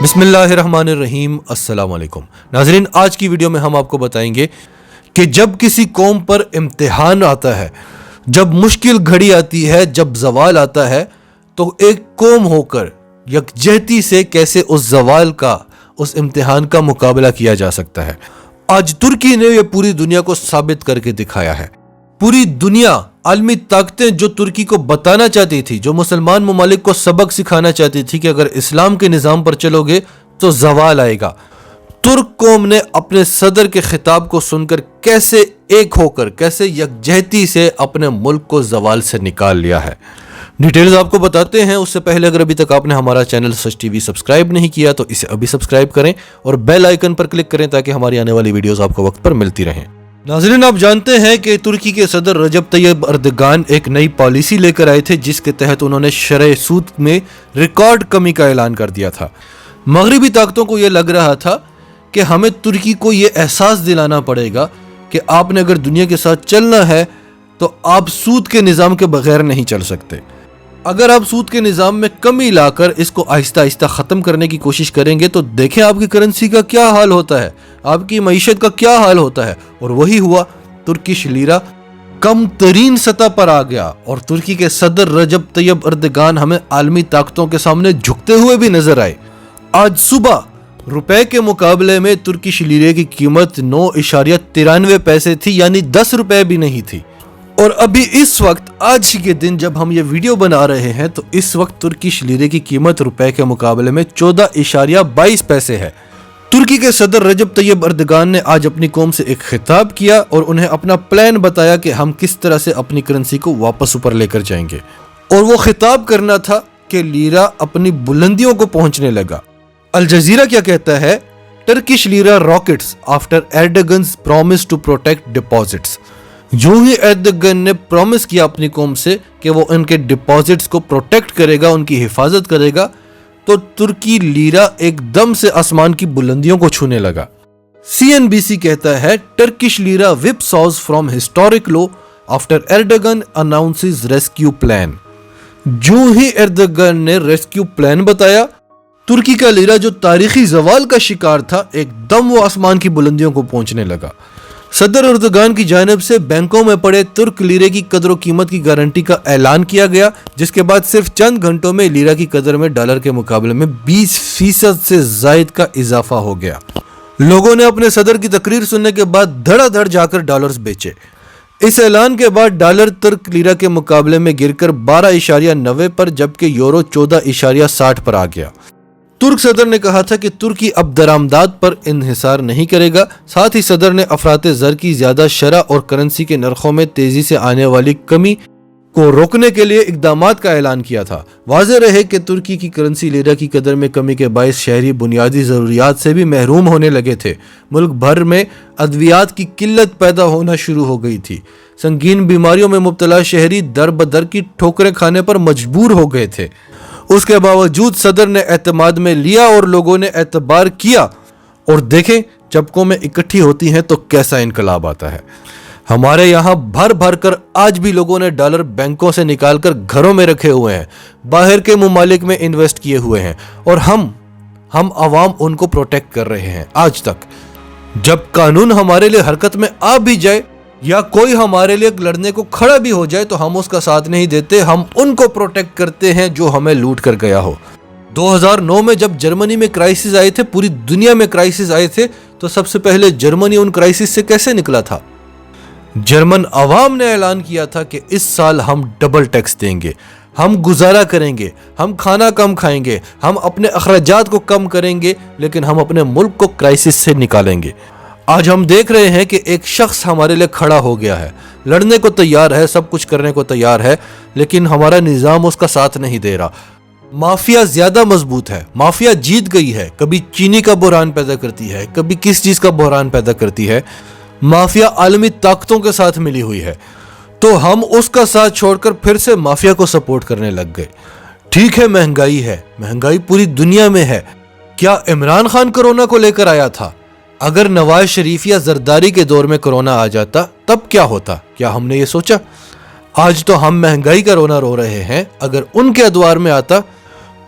بسم اللہ الرحمن الرحیم۔ السلام علیکم ناظرین، آج کی ویڈیو میں ہم آپ کو بتائیں گے کہ جب کسی قوم پر امتحان آتا ہے، جب مشکل گھڑی آتی ہے، جب زوال آتا ہے، تو ایک قوم ہو کر یکجہتی سے کیسے اس زوال کا، اس امتحان کا مقابلہ کیا جا سکتا ہے۔ آج ترکی نے یہ پوری دنیا کو ثابت کر کے دکھایا ہے۔ پوری دنیا، عالمی طاقتیں جو ترکی کو بتانا چاہتی تھی، جو مسلمان ممالک کو سبق سکھانا چاہتی تھی کہ اگر اسلام کے نظام پر چلو گے تو زوال آئے گا، ترک قوم نے اپنے صدر کے خطاب کو سن کر کیسے ایک ہو کر، کیسے یکجہتی سے اپنے ملک کو زوال سے نکال لیا ہے۔ ڈیٹیلز آپ کو بتاتے ہیں، اس سے پہلے اگر ابھی تک آپ نے ہمارا چینل سچ ٹی وی سبسکرائب نہیں کیا تو اسے ابھی سبسکرائب کریں اور بیل آئیکن پر کلک کریں تاکہ ہماری آنے والی ویڈیوز آپ کو وقت پر ملتی رہیں۔ ناظرین، آپ جانتے ہیں کہ ترکی کے صدر رجب طیب اردگان ایک نئی پالیسی لے کر آئے تھے جس کے تحت انہوں نے شرح سود میں ریکارڈ کمی کا اعلان کر دیا تھا۔ مغربی طاقتوں کو یہ لگ رہا تھا کہ ہمیں ترکی کو یہ احساس دلانا پڑے گا کہ آپ نے اگر دنیا کے ساتھ چلنا ہے تو آپ سود کے نظام کے بغیر نہیں چل سکتے۔ اگر آپ سود کے نظام میں کمی لا کر اس کو آہستہ آہستہ ختم کرنے کی کوشش کریں گے تو دیکھیں آپ کی کرنسی کا کیا حال ہوتا ہے، آپ کی معیشت کا کیا حال ہوتا ہے۔ اور وہی ہوا، ترکش لیرہ کم ترین سطح پر آ گیا اور ترکی کے صدر رجب طیب اردگان ہمیں عالمی طاقتوں کے سامنے جھکتے ہوئے بھی نظر آئے۔ آج صبح روپے کے مقابلے میں ترکش لیرے کی قیمت 9.93 تھی، یعنی 10 روپے بھی نہیں تھی۔ اور ابھی اس وقت، آج کے دن جب ہم یہ ویڈیو بنا رہے ہیں تو اس وقت ترکش لیرے کی قیمت روپے کے مقابلے میں 14.22 ہے۔ ترکی کے صدر رجب طیب اردگان نے آج اپنی قوم سے ایک خطاب کیا اور انہیں اپنا پلان بتایا کہ ہم کس طرح سے اپنی کرنسی کو واپس اوپر لے کر جائیں گے، اور وہ خطاب کرنا تھا کہ لیرہ اپنی بلندیوں کو پہنچنے لگا۔ الجزیرہ کیا کہتا ہے؟ Turkish lira rockets after Erdogan's promise to protect deposits. جو ہی ایردگن نے پرومس کیا اپنی قوم سے کہ وہ ان کے ڈپازٹس کو پروٹیکٹ کرے گا، ان کی حفاظت کرے گا، تو ترکی لیرہ ایک دم سے آسمان کی بلندیوں کو چھونے لگا۔ CNBC کہتا ہے Turkish lira whipsaws from historic low after Erdogan announces rescue plan. جو ہی ایردگن نے ریسکیو پلان بتایا، ترکی کا لیرہ جو تاریخی زوال کا شکار تھا، ایک دم وہ آسمان کی بلندیوں کو پہنچنے لگا۔ صدر اردگان کی جانب سے بینکوں میں پڑے ترک لیرے کی قدر و قیمت کی گارنٹی کا اعلان کیا گیا، جس کے بعد صرف چند گھنٹوں میں لیرہ کی قدر میں ڈالر کے مقابلے میں 20% سے زائد کا اضافہ ہو گیا۔ لوگوں نے اپنے صدر کی تقریر سننے کے بعد دھڑا دھڑ جا کر ڈالرز بیچے۔ اس اعلان کے بعد ڈالر ترک لیرہ کے مقابلے میں گر کر 12.90 پر، جبکہ یورو 14.60 پر آ گیا۔ ترک صدر نے کہا تھا کہ ترکی اب درآمدات پر انحصار نہیں کرے گا۔ ساتھ ہی صدر نے افراط زر کی زیادہ شرح اور کرنسی کے نرخوں میں تیزی سے آنے والی کمی کو روکنے کے لیے اقدامات کا اعلان کیا تھا۔ واضح رہے کہ ترکی کی کرنسی لیرہ کی قدر میں کمی کے باعث شہری بنیادی ضروریات سے بھی محروم ہونے لگے تھے۔ ملک بھر میں ادویات کی قلت پیدا ہونا شروع ہو گئی تھی۔ سنگین بیماریوں میں مبتلا شہری در بدر کی ٹھوکریں کھانے پر مجبور ہو گئے تھے۔ اس کے باوجود صدر نے اعتماد میں لیا اور لوگوں نے اعتبار کیا، اور دیکھیں جب قومیں اکٹھی ہوتی ہیں تو کیسا انقلاب آتا ہے۔ ہمارے یہاں بھر بھر کر آج بھی لوگوں نے ڈالر بینکوں سے نکال کر گھروں میں رکھے ہوئے ہیں، باہر کے ممالک میں انویسٹ کیے ہوئے ہیں، اور ہم عوام ان کو پروٹیکٹ کر رہے ہیں آج تک۔ جب قانون ہمارے لیے حرکت میں آ بھی جائے یا کوئی ہمارے لیے لڑنے کو کھڑا بھی ہو جائے تو ہم اس کا ساتھ نہیں دیتے، ہم ان کو پروٹیکٹ کرتے ہیں جو ہمیں لوٹ کر گیا ہو۔ 2009 میں جب جرمنی میں کرائسس آئے تھے، پوری دنیا میں کرائسس آئے تھے، تو سب سے پہلے جرمنی ان کرائسس سے کیسے نکلا تھا؟ جرمن عوام نے اعلان کیا تھا کہ اس سال ہم ڈبل ٹیکس دیں گے، ہم گزارا کریں گے، ہم کھانا کم کھائیں گے، ہم اپنے اخراجات کو کم کریں گے، لیکن ہم اپنے ملک کو کرائسس سے نکالیں گے۔ آج ہم دیکھ رہے ہیں کہ ایک شخص ہمارے لیے کھڑا ہو گیا ہے، لڑنے کو تیار ہے، سب کچھ کرنے کو تیار ہے، لیکن ہمارا نظام اس کا ساتھ نہیں دے رہا۔ مافیا زیادہ مضبوط ہے، مافیا جیت گئی ہے، کبھی چینی کا بحران پیدا کرتی ہے، کبھی کس چیز کا بحران پیدا کرتی ہے۔ مافیا عالمی طاقتوں کے ساتھ ملی ہوئی ہے، تو ہم اس کا ساتھ چھوڑ کر پھر سے مافیا کو سپورٹ کرنے لگ گئے۔ ٹھیک ہے، مہنگائی پوری دنیا میں ہے۔ کیا عمران خان کرونا کو لے کر آیا تھا؟ اگر نواز شریف یا زرداری کے دور میں کرونا آ جاتا تب کیا ہوتا؟ کیا ہم نے یہ سوچا؟ آج تو ہم مہنگائی کا رونا رو رہے ہیں، اگر ان کے ادوار میں آتا